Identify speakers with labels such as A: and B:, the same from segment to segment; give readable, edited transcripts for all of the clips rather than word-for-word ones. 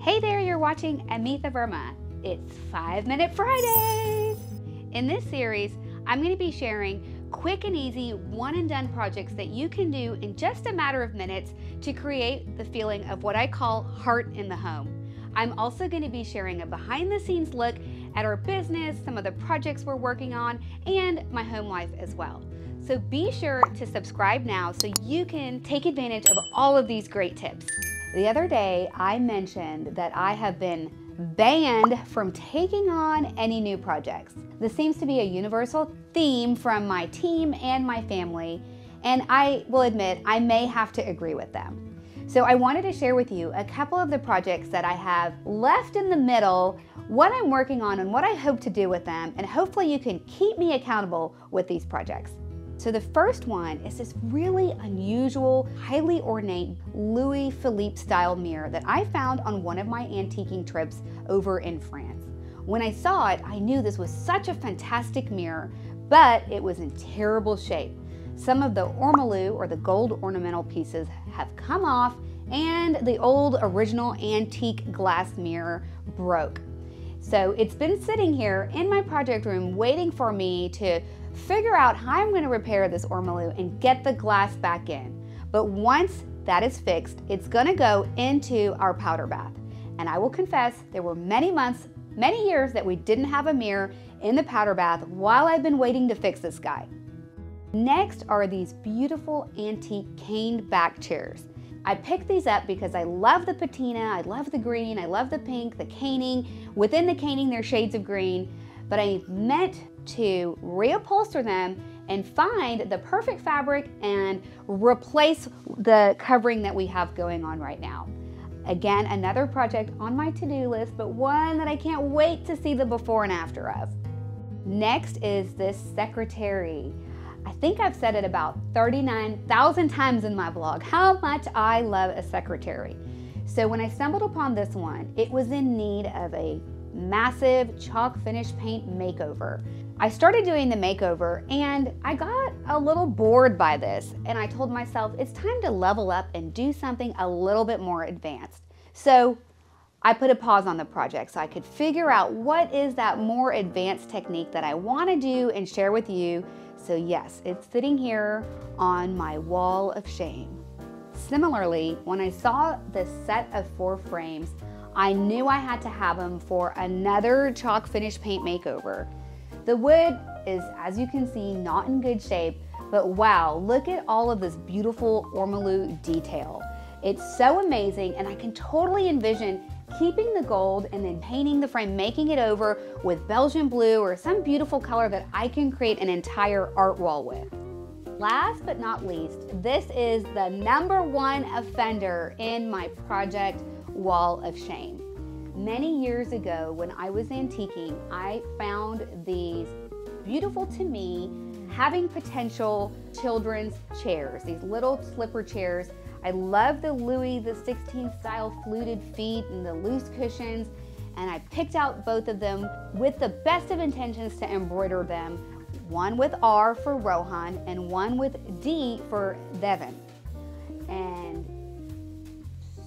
A: Hey there, you're watching Amitha Verma. It's 5-Minute Fridays. In this series, I'm going to be sharing quick and easy one-and-done projects that you can do in just a matter of minutes to create the feeling of what I call heart in the home. I'm also going to be sharing a behind-the-scenes look at our business, some of the projects we're working on, and my home life as well. So be sure to subscribe now so you can take advantage of all of these great tips. The other day, I mentioned that I have been banned from taking on any new projects. This seems to be a universal theme from my team and my family, and I will admit I may have to agree with them. So I wanted to share with you a couple of the projects that I have left in the middle, what I'm working on and what I hope to do with them, and hopefully you can keep me accountable with these projects. So the first one is this really unusual, highly ornate Louis Philippe style mirror that I found on one of my antiquing trips over in France. When I saw it, I knew this was such a fantastic mirror, but it was in terrible shape. Some of the ormolu, or the gold ornamental pieces, have come off, and the old original antique glass mirror broke. So it's been sitting here in my project room waiting for me to figure out how I'm going to repair this ormolu and get the glass back in. But once that is fixed, it's going to go into our powder bath. And I will confess, there were many months, many years that we didn't have a mirror in the powder bath while I've been waiting to fix this guy. Next are these beautiful antique caned back chairs. I picked these up because I love the patina, I love the green, I love the pink, the caning. Within the caning, there are shades of green, but I meant to reupholster them and find the perfect fabric and replace the covering that we have going on right now. Again, another project on my to-do list, but one that I can't wait to see the before and after of. Next is this secretary. I think I've said it about 39,000 times in my blog, how much I love a secretary. So when I stumbled upon this one, it was in need of a massive chalk finish paint makeover. I started doing the makeover and I got a little bored by this, and I told myself it's time to level up and do something a little bit more advanced. So I put a pause on the project so I could figure out what is that more advanced technique that I want to do and share with you. So yes, it's sitting here on my wall of shame. Similarly, when I saw this set of 4 frames, I knew I had to have them for another chalk finish paint makeover. The wood is, as you can see, not in good shape, but wow, look at all of this beautiful ormolu detail. It's so amazing, and I can totally envision keeping the gold and then painting the frame, making it over with Belgian blue or some beautiful color that I can create an entire art wall with. Last but not least, this is the #1 offender in my project wall of shame. Many years ago when I was antiquing, I found these beautiful to me, having potential children's chairs, these little slipper chairs. I love the Louis XVI style fluted feet and the loose cushions, and I picked out both of them with the best of intentions to embroider them, one with R for Rohan and one with D for Devon. And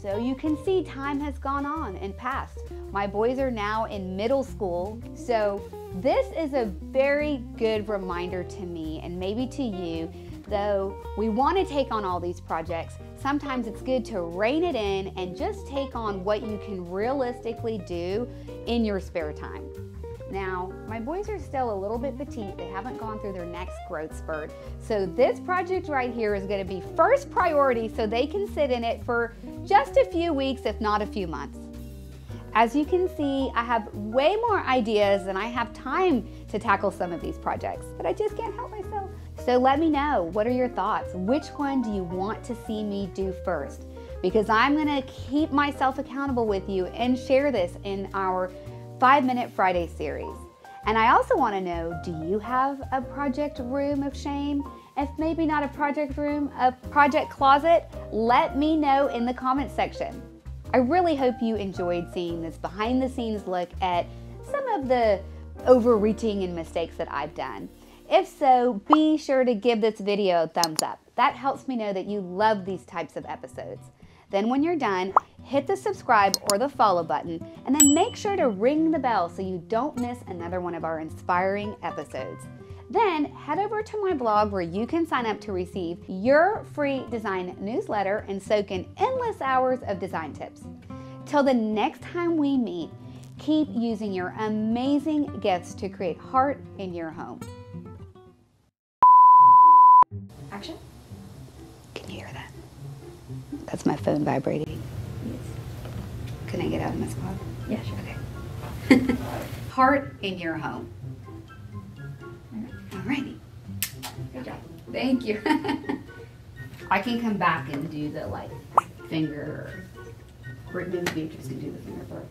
A: so you can see time has gone on and passed. My boys are now in middle school, so this is a very good reminder to me, and maybe to you. Though we want to take on all these projects, sometimes it's good to rein it in and just take on what you can realistically do in your spare time. Now, my boys are still a little bit petite. They haven't gone through their next growth spurt. So this project right here is going to be first priority so they can sit in it for just a few weeks, if not a few months. As you can see, I have way more ideas than I have time to tackle some of these projects, but I just can't help myself. So let me know, what are your thoughts? Which one do you want to see me do first? Because I'm gonna keep myself accountable with you and share this in our 5-Minute Friday series. And I also wanna know, do you have a project room of shame? If maybe not a project room, a project closet, let me know in the comments section. I really hope you enjoyed seeing this behind the scenes look at some of the overreaching and mistakes that I've done. If so, be sure to give this video a thumbs up. That helps me know that you love these types of episodes. Then when you're done, hit the subscribe or the follow button, and then make sure to ring the bell so you don't miss another one of our inspiring episodes. Then head over to my blog where you can sign up to receive your free design newsletter and soak in endless hours of design tips. Till the next time we meet, keep using your amazing gifts to create heart in your home. Action. Can you hear that? That's my phone vibrating.
B: Yes.
A: Can I get out of my spot?
B: Yeah, sure.
A: Okay. Heart in your home. Alrighty.
B: Good job.
A: Thank you. I can come back and do the like finger. Maybe Beatrice can do the finger part.